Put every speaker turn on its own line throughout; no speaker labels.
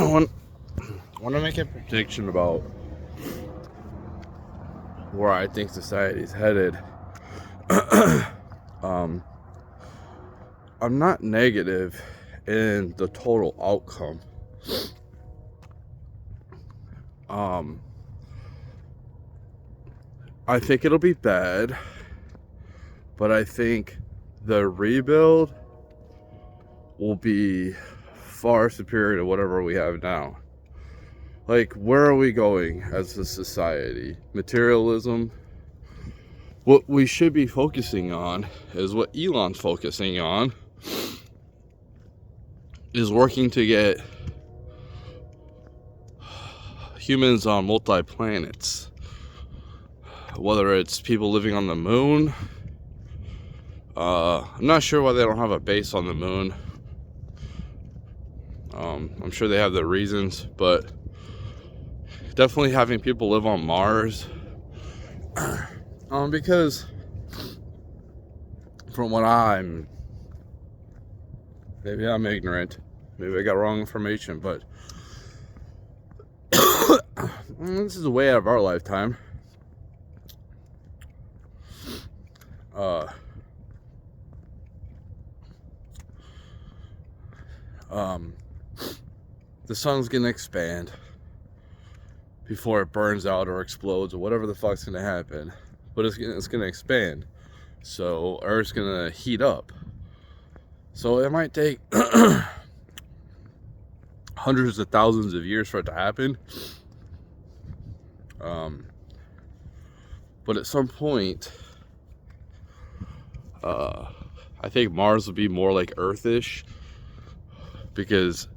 want to make a prediction about where I think society's headed. I'm not negative in the total outcome. I think it'll be bad, but I think the rebuild will be far superior to whatever we have now. Like, where are we going as a society? Materialism? What we should be focusing on is what Elon's focusing on, is working to get humans on multi-planets. Whether it's people living on the moon. I'm not sure why they don't have a base on the moon. I'm sure they have their reasons, but definitely having people live on Mars. Because from what maybe I'm ignorant, maybe I got wrong information, but this is way out of our lifetime. The sun's gonna expand before it burns out or explodes or whatever the fuck's gonna happen, but it's gonna expand, so Earth's gonna heat up. So it might take hundreds of thousands of years for it to happen. But at some point, I think Mars will be more like Earth-ish, because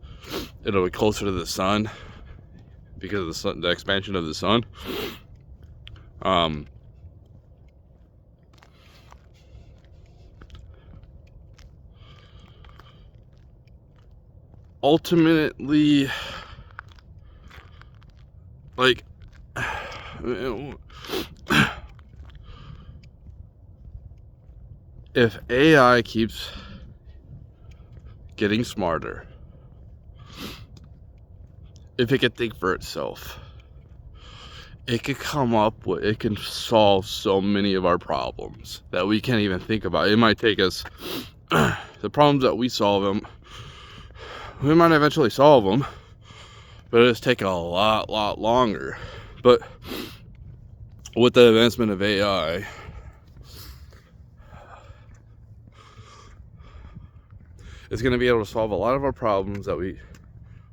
it'll be closer to the sun because of the expansion of the sun. Ultimately, like, if AI keeps getting smarter, if it could think for itself, it could it can solve so many of our problems that we can't even think about. It might take us, the problems that we solve them, we might eventually solve them, but it'll just take a lot longer. But with the advancement of AI, it's going to be able to solve a lot of our problems a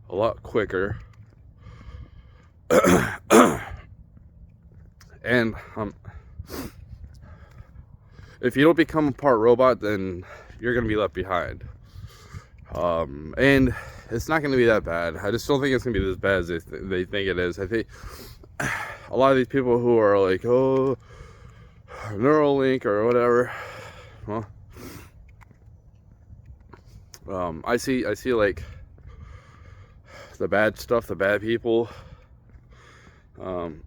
lot quicker. And if you don't become a part robot, then you're going to be left behind. And it's not going to be that bad. I just don't think it's going to be as bad as they think it is. I think a lot of these people who are like, oh, Neuralink or whatever, well, I see like the bad stuff, the bad people who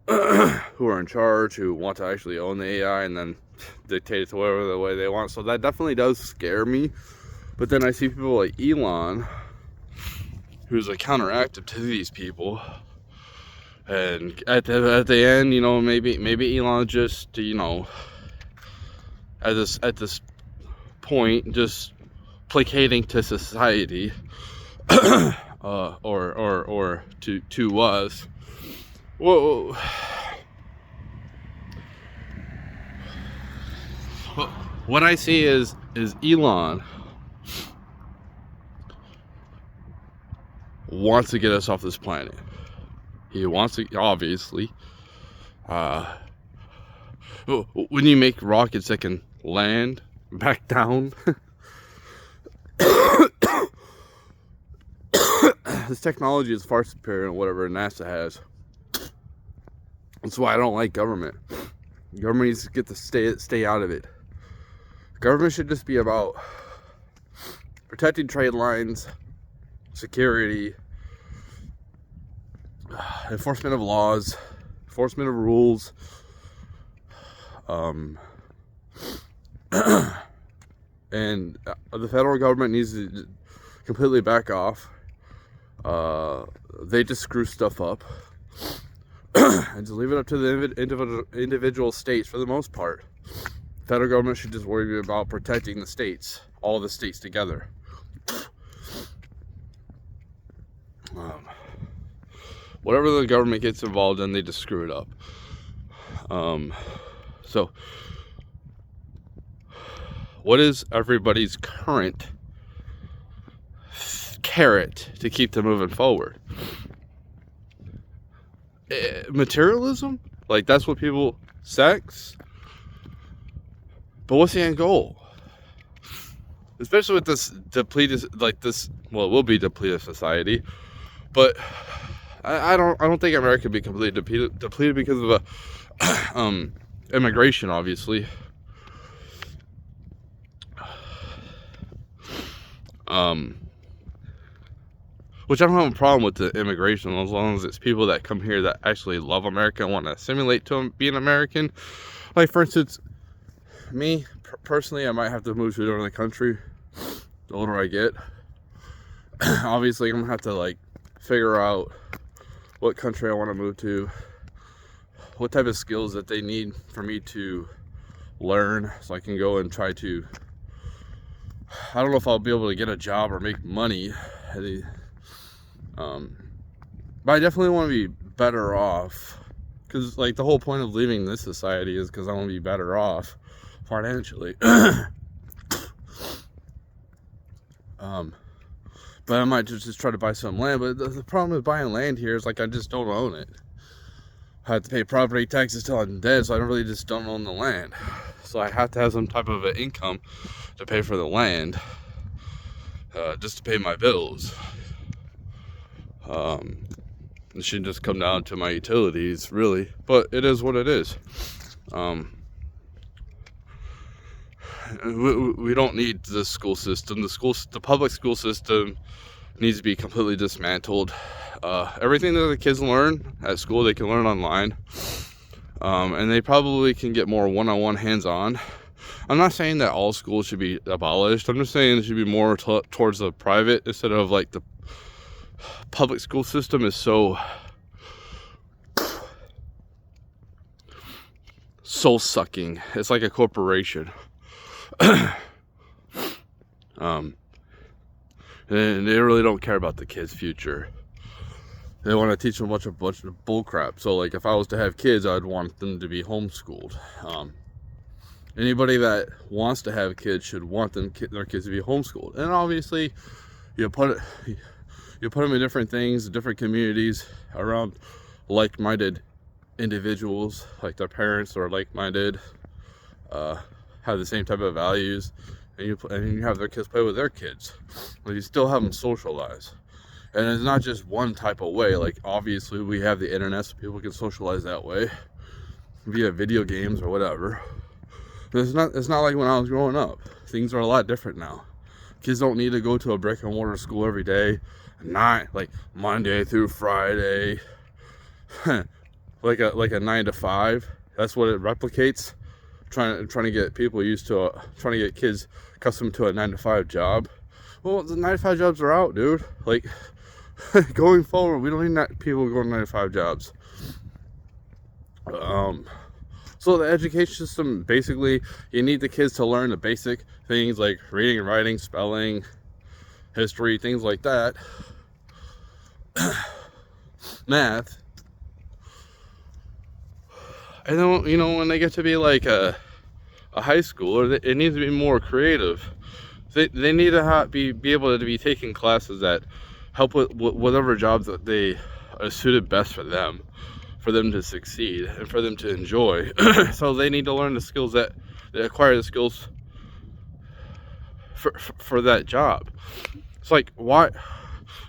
are in charge, who want to actually own the AI and then dictate it to whatever the way they want. So that definitely does scare me. But then I see people like Elon, who's like counteractive to these people. And at the end, you know, maybe Elon just, you know, at this point, just placating to society, or to us. Whoa. What I see is Elon wants to get us off this planet. He wants to, obviously. When you make rockets that can land back down, this technology is far superior to whatever NASA has. That's why I don't like government. Government needs to get to stay out of it. Government should just be about protecting trade lines, security, enforcement of laws, enforcement of rules, and the federal government needs to completely back off. They just screw stuff up and just leave it up to the individual states for the most part. Federal government should just worry about protecting the states, all the states together. Whatever the government gets involved in, they just screw it up. So, what is everybody's current carrot to keep them moving forward? Materialism? Like, that's what people... Sex? But what's the end goal? Especially with this depleted... Like, this... Well, it will be depleted society. But... I don't think America can be completely depleted because of immigration, obviously. Which I don't have a problem with the immigration as long as it's people that come here that actually love America and want to assimilate to being American. Like, for instance, me personally, I might have to move to another country the older I get. Obviously, I'm gonna have to like figure out what country I want to move to, what type of skills that they need for me to learn so I can go and try to... I don't know if I'll be able to get a job or make money, but I definitely want to be better off, because like the whole point of leaving this society is because I want to be better off financially. But I might just try to buy some land. But the problem with buying land here is, like, I just don't own it. I have to pay property taxes till I'm dead, so I really just don't own the land. So I have to have some type of an income to pay for the land, just to pay my bills. It should just come down to my utilities, really. But it is what it is. We don't need the school system. The public school system needs to be completely dismantled. Everything that the kids learn at school, they can learn online. And they probably can get more one-on-one, hands-on. I'm not saying that all schools should be abolished. I'm just saying it should be more towards the private instead of like the public school system is so soul-sucking. It's like a corporation. And they really don't care about the kids' future. They want to teach them a bunch of bull crap. So like if I was to have kids, I'd want them to be homeschooled. Anybody that wants to have kids should want their kids to be homeschooled. And obviously you put them in different things, different communities around like-minded individuals, like their parents are like-minded, have the same type of values, and you have their kids play with their kids. But you still have them socialize. And it's not just one type of way. Like, obviously we have the internet so people can socialize that way via video games or whatever. But it's not like when I was growing up. Things are a lot different now. Kids don't need to go to a brick and mortar school every day, not like Monday through Friday, like a 9 to 5. That's what it replicates. Trying to get people used to trying to get kids accustomed to a 9 to 5 job. Well, the 9 to 5 jobs are out, dude. Like, going forward, we don't need people going to 9 to 5 jobs. So the education system, basically, you need the kids to learn the basic things like reading and writing, spelling, history, things like that. Math. And then, you know, when they get to be like a high schooler, it needs to be more creative. They need to be able to be taking classes that help with whatever jobs that they are suited best for them to succeed and for them to enjoy. So they need to learn the skills they acquire the skills for that job. It's like, why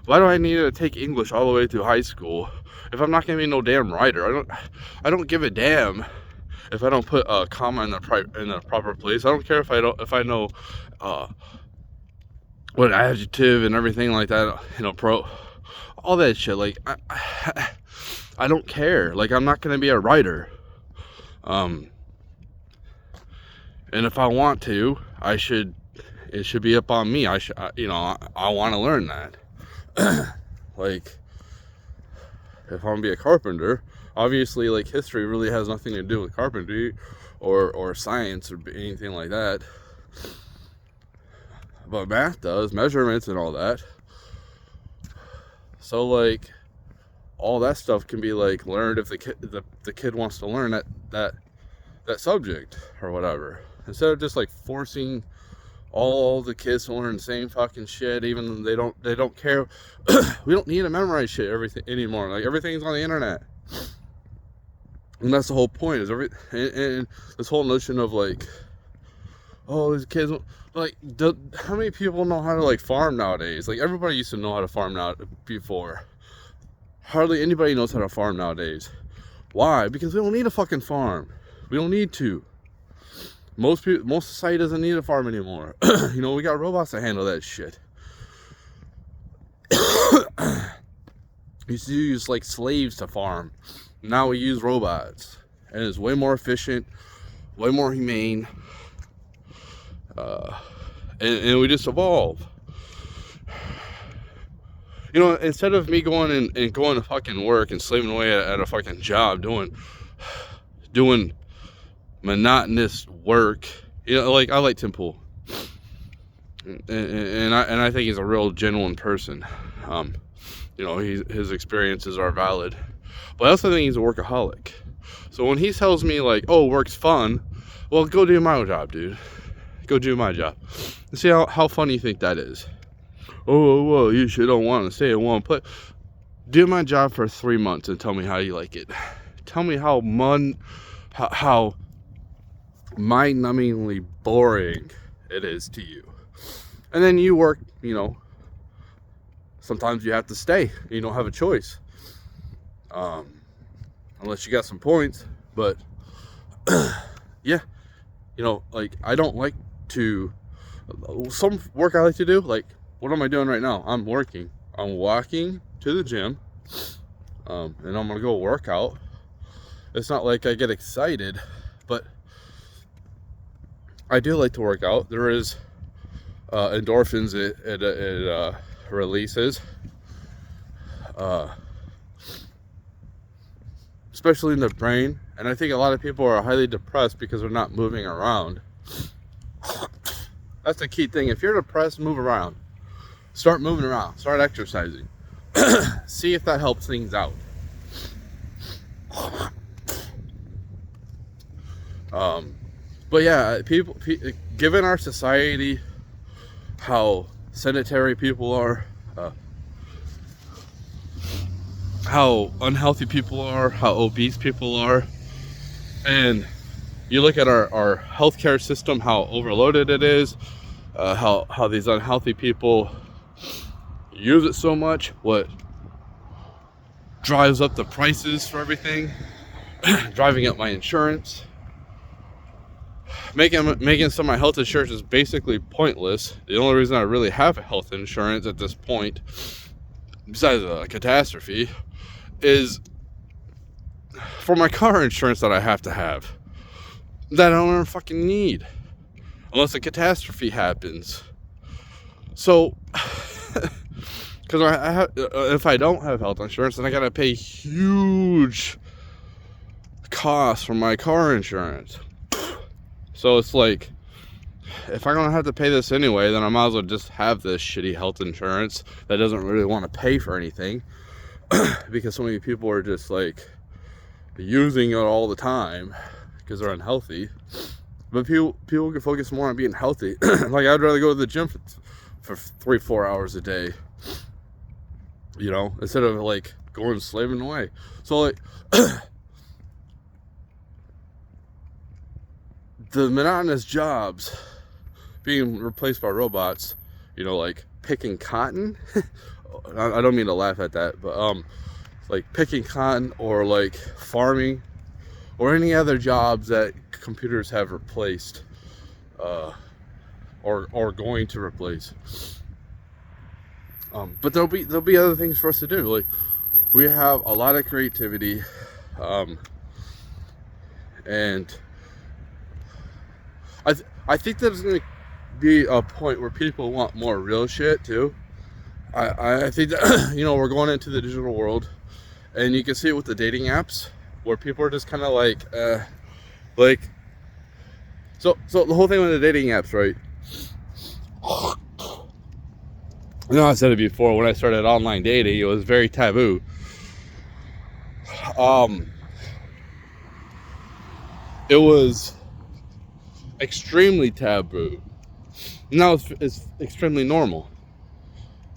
do I need to take English all the way through high school if I'm not gonna be no damn writer? I don't give a damn if I don't put a comma in the proper place. I don't care if I know what adjective and everything like that, you know, all that shit. Like, I don't care. Like, I'm not gonna be a writer. And if I want to, it should be up on me. I want to learn that. Like, if I'm gonna be a carpenter, obviously, like, history really has nothing to do with carpentry or science or anything like that. But math does, measurements and all that. So, like, all that stuff can be, like, learned if the kid wants to learn that subject or whatever. Instead of just, like, forcing all the kids to learn the same fucking shit, even though they don't care. We don't need to memorize shit everything anymore. Like, everything's on the internet, and that's the whole point. Is and this whole notion of, like, oh, these kids, like, how many people know how to, like, farm nowadays? Like, everybody used to know how to farm now before. Hardly anybody knows how to farm nowadays. Why? Because we don't need a fucking farm. We don't need to. Most society doesn't need a farm anymore. You know, we got robots to handle that shit. We used to use, like, slaves to farm. Now we use robots, and it's way more efficient, way more humane, and we just evolve. You know, instead of me going and going to fucking work and slaving away at a fucking job, doing monotonous work. You know, like, I like Tim Pool, and I think he's a real genuine person. You know, his experiences are valid, but I also think he's a workaholic. So when he tells me, like, oh, work's fun, well, go do my job, dude. Go do my job. And see how fun you think that is. Oh, well, you sure don't want to stay in one place. Do my job for 3 months and tell me how you like it. Tell me how mind-numbingly boring it is to you. And then you work, you know, sometimes you have to stay. You don't have a choice. Unless you got some points. But, yeah. You know, like, I don't like to... Some work I like to do, like, what am I doing right now? I'm working. I'm walking to the gym. And I'm going to go work out. It's not like I get excited, but I do like to work out. There is endorphins it releases, especially in the brain. And I think a lot of people are highly depressed because they're not moving around. That's the key thing. If you're depressed, move around. Start moving around. Start exercising. See if that helps things out. But yeah, given our society, how sedentary people are, how unhealthy people are, how obese people are, and you look at our healthcare system, how overloaded it is, how these unhealthy people use it so much, what drives up the prices for everything, driving up my insurance, making some of my health insurance is basically pointless. The only reason I really have health insurance at this point, besides a catastrophe, is for my car insurance that I have to have, that I don't ever fucking need, unless a catastrophe happens. So, because if I don't have health insurance, then I gotta pay huge costs for my car insurance. So it's like, if I'm gonna have to pay this anyway, then I might as well just have this shitty health insurance that doesn't really want to pay for anything, because so many people are just, like, using it all the time because they're unhealthy. But people can focus more on being healthy. Like, I'd rather go to the gym for 3-4 hours a day, you know, instead of, like, going slaving away. So, like, the monotonous jobs being replaced by robots, you know, like picking cotton. I don't mean to laugh at that, but like picking cotton, or like farming, or any other jobs that computers have replaced, or going to replace. But there'll be other things for us to do. Like, we have a lot of creativity, and I think there's going to be a point where people want more real shit too. I think that, we're going into the digital world, and you can see it with the dating apps where people are just kind of like, so the whole thing with the dating apps, right? I said it before, when I started online dating, it was very taboo. It was extremely taboo. Now it's extremely normal.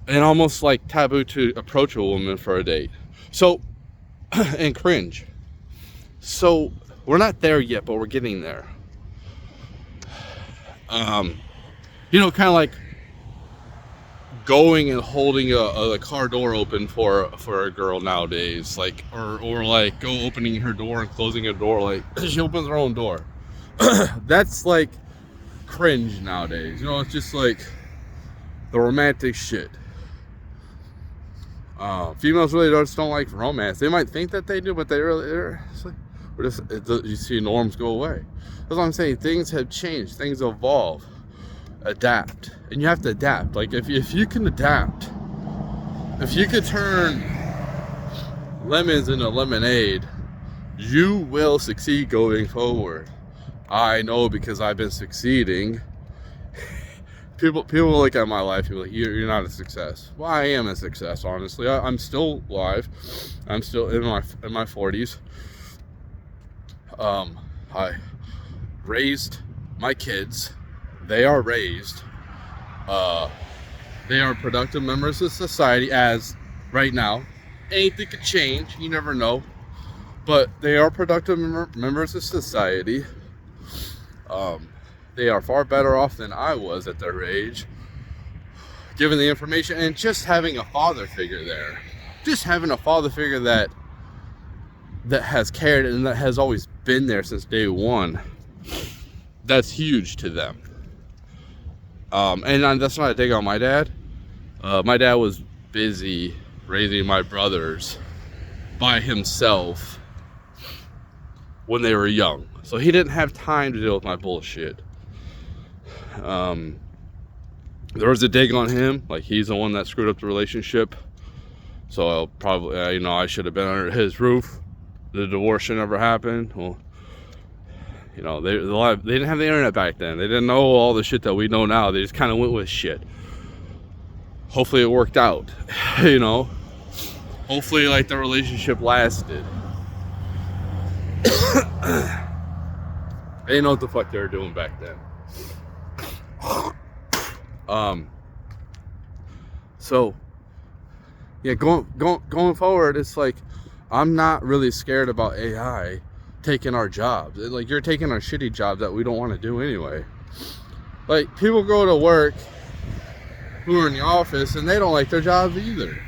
And almost like taboo to approach a woman for a date. So, and cringe. So, we're not there yet, but we're getting there. Kind of like going and holding a car door open for a girl nowadays, like, or like go opening her door and closing her door, like she opens her own door. That's like cringe nowadays. It's just like the romantic shit. Females really just don't like romance. They might think that they do, but they're you see norms go away. That's what I'm saying. Things have changed. Things evolve. Adapt. And you have to adapt. Like, if you can adapt, if you could turn lemons into lemonade, you will succeed going forward. I know, because I've been succeeding. People look at my life and be like, you're not a success. Well, I am a success, honestly. I'm still alive. I'm still in my 40s. I raised my kids. They are raised. They are productive members of society as right now. Anything could change. You never know. But they are productive members of society. They are far better off than I was at their age, given the information, and just having a father figure there. Just having a father figure that has cared and that has always been there since day one. That's huge to them. And that's not a dig on my dad. My dad was busy raising my brothers by himself when they were young. So he didn't have time to deal with my bullshit. There was a dig on him, like he's the one that screwed up the relationship. So I'll probably, I should have been under his roof. The divorce should never happen. Well, they didn't have the internet back then. They didn't know all the shit that we know now. They just kind of went with shit. Hopefully it worked out. Hopefully, like, the relationship lasted. They didn't know what the fuck they were doing back then. So yeah, going forward, it's like, I'm not really scared about AI taking our jobs. Like, you're taking our shitty jobs that we don't want to do anyway. Like, people go to work who are in the office and they don't like their jobs either.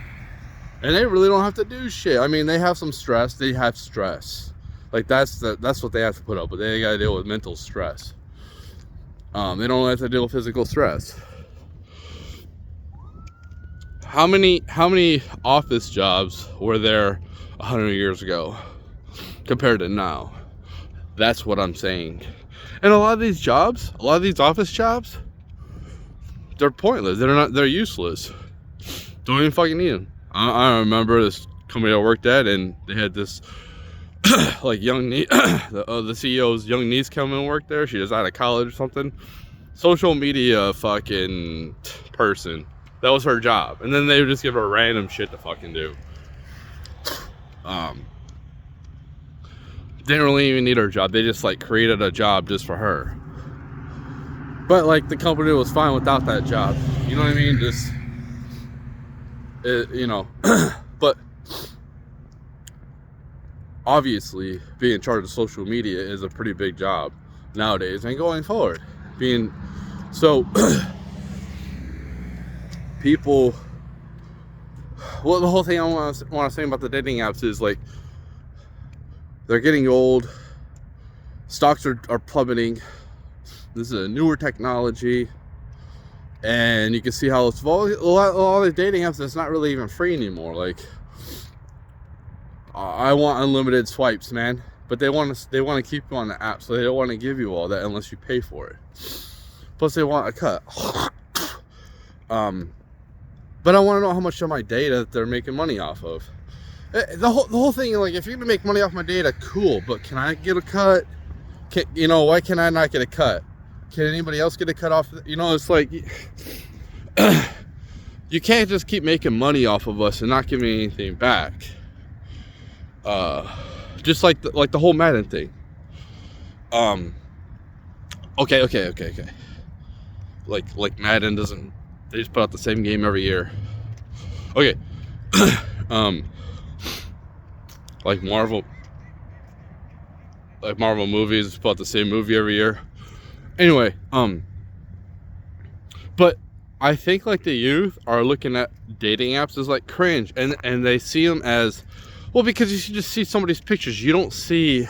And they really don't have to do shit. I mean, they have some stress. They have stress. Like, that's what they have to put up with. They gotta deal with mental stress. They don't have to deal with physical stress. How many office jobs were there 100 years ago compared to now? That's what I'm saying. And a lot of these office jobs, they're pointless. They're useless. Don't even fucking need them. I remember this company I worked at, and they had this like young niece, the CEO's young niece come and work there. She was out of college or something. Social media fucking person. That was her job. And then they would just give her random shit to fucking do. Didn't really even need her job. They just like created a job just for her. But like, the company was fine without that job. You know what I mean? But obviously being in charge of social media is a pretty big job nowadays and going forward. People, well, the whole thing I want to say about the dating apps is, like, they're getting old. Stocks are plummeting. This is a newer technology, and you can see how it's evolved. A lot of the dating apps, it's not really even free anymore. Like, I want unlimited swipes, man, but they want to keep you on the app, so they don't want to give you all that unless you pay for it. Plus, they want a cut. but I want to know how much of my data that they're making money off of. The whole thing, like, if you're gonna make money off my data, cool, but can I get a cut? Why can I not get a cut? Can anybody else get a cut off? It's like you can't just keep making money off of us and not giving anything back. Just like the whole Madden thing. Okay. Like Madden doesn't. They just put out the same game every year. Okay. Like Marvel movies put out the same movie every year. Anyway, but I think like the youth are looking at dating apps as like cringe, and they see them as, well, because you should just see somebody's pictures. You don't see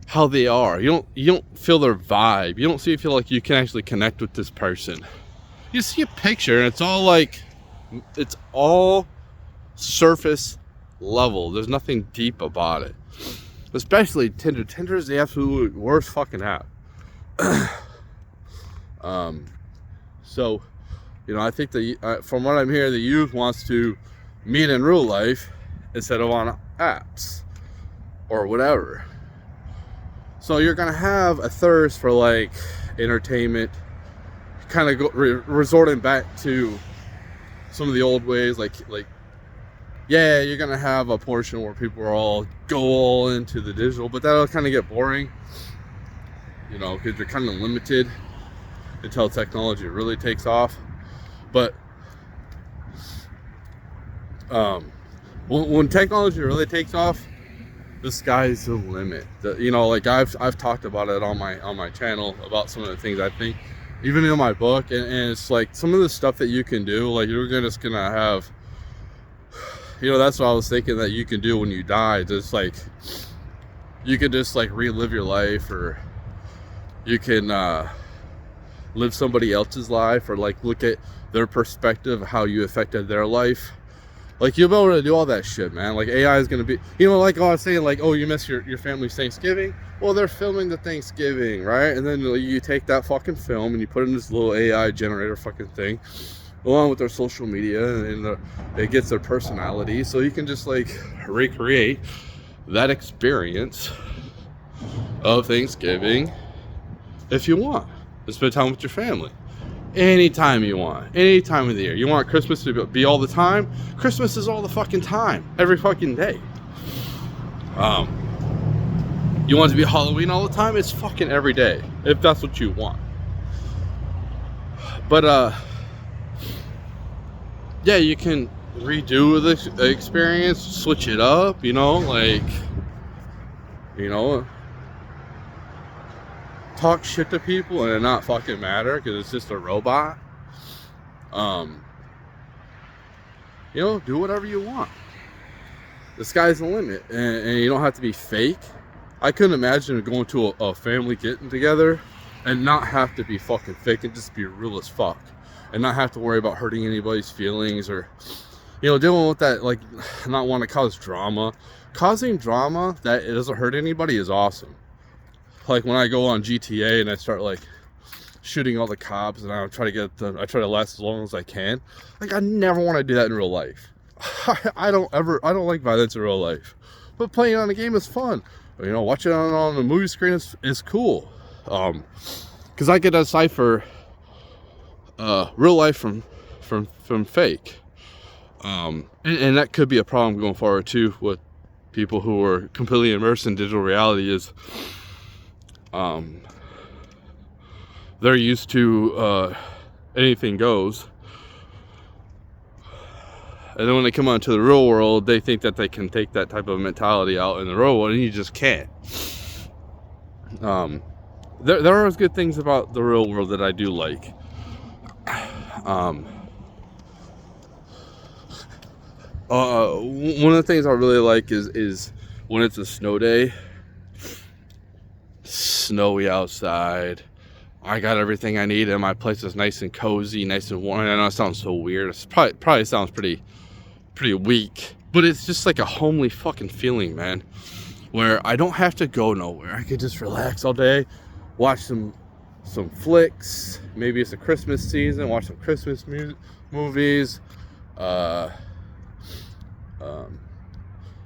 how they are. You don't feel their vibe. You don't feel like you can actually connect with this person. You see a picture and it's all surface level. There's nothing deep about it. Especially Tinder. Tinder is the absolute worst fucking app. So, I think from what I'm hearing, the youth wants to meet in real life instead of on apps or whatever. So you're gonna have a thirst for like entertainment, kind of resorting back to some of the old ways, like yeah, you're gonna have a portion where people are go all into the digital, but that'll kind of get boring, because you're kind of limited until technology really takes off. But when technology really takes off, the sky's the limit. Like I've talked about it on my channel about some of the things I think, even in my book, and it's like some of the stuff that you can do, like you're just gonna have, that's what I was thinking that you can do when you die. Just like you could just like relive your life, or you can live somebody else's life, or like look at their perspective, how you affected their life. Like you'll be able to do all that shit, man. Like AI is gonna be, like I was saying, like, oh, you miss your family's Thanksgiving. Well, they're filming the Thanksgiving, right? And then you take that fucking film and you put it in this little AI generator fucking thing, along with their social media, and it gets their personality. So you can just like recreate that experience of Thanksgiving if you want. And spend time with your family anytime you want, any time of the year. You want Christmas to be all the time? Christmas is all the fucking time, every fucking day. You want it to be Halloween all the time? It's fucking every day, if that's what you want. But yeah, you can redo the experience, switch it up, talk shit to people and it not fucking matter because it's just a robot. Do whatever you want. The sky's the limit, and you don't have to be fake. I couldn't imagine going to a family getting together and not have to be fucking fake and just be real as fuck, and not have to worry about hurting anybody's feelings, or dealing with that, like, not want to cause drama. Causing drama that it doesn't hurt anybody is awesome. Like when I go on GTA and I start like shooting all the cops, and I try to last as long as I can. Like I never want to do that in real life. I don't like violence in real life. But playing on a game is fun. Watching it on the movie screen is cool. Because I can decipher real life from fake. And that could be a problem going forward too with people who are completely immersed in digital reality. Is they're used to anything goes, and then when they come out into the real world, they think that they can take that type of mentality out in the real world, and you just can't. There are good things about the real world that I do like. One of the things I really like is when it's a snow day, snowy outside. I got everything I need, and my place is nice and cozy, nice and warm. I know it sounds so weird. It probably sounds pretty weak, but it's just like a homely fucking feeling, man, where I don't have to go nowhere. I could just relax all day, watch some some flicks. Maybe it's a Christmas season, watch some Christmas movies.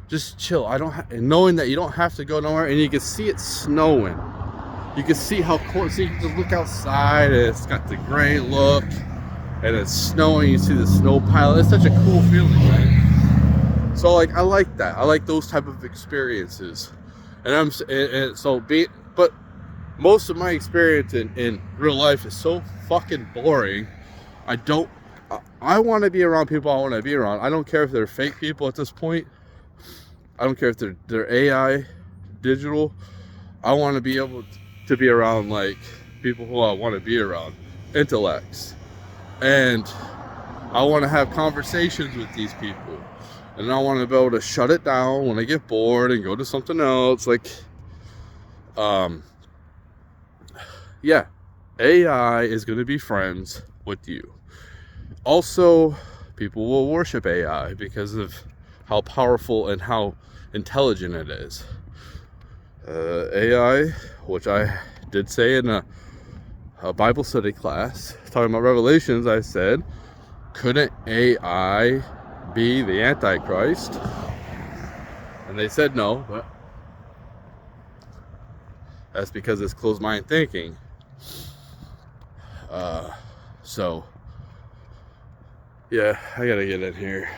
Just chill. And knowing that you don't have to go nowhere, and you can see it snowing. You can see how cold. So you can just look outside, and it's got the gray look, and it's snowing. You see the snow pile. It's such a cool feeling, right? So like, I like that. I like those type of experiences, but most of my experience in real life is so fucking boring. I want to be around people I want to be around. I don't care if they're fake people at this point. I don't care if they're AI, digital. I want to be able to be around like people who I want to be around, intellects. And I want to have conversations with these people. And I want to be able to shut it down when I get bored and go to something else. Like, yeah, AI is going to be friends with you. Also, people will worship AI because of how powerful and how intelligent it is. AI, which I did say in a Bible study class, talking about Revelations, I said, couldn't AI be the Antichrist? And they said no, but that's because it's closed mind thinking. So, yeah, I gotta get in here.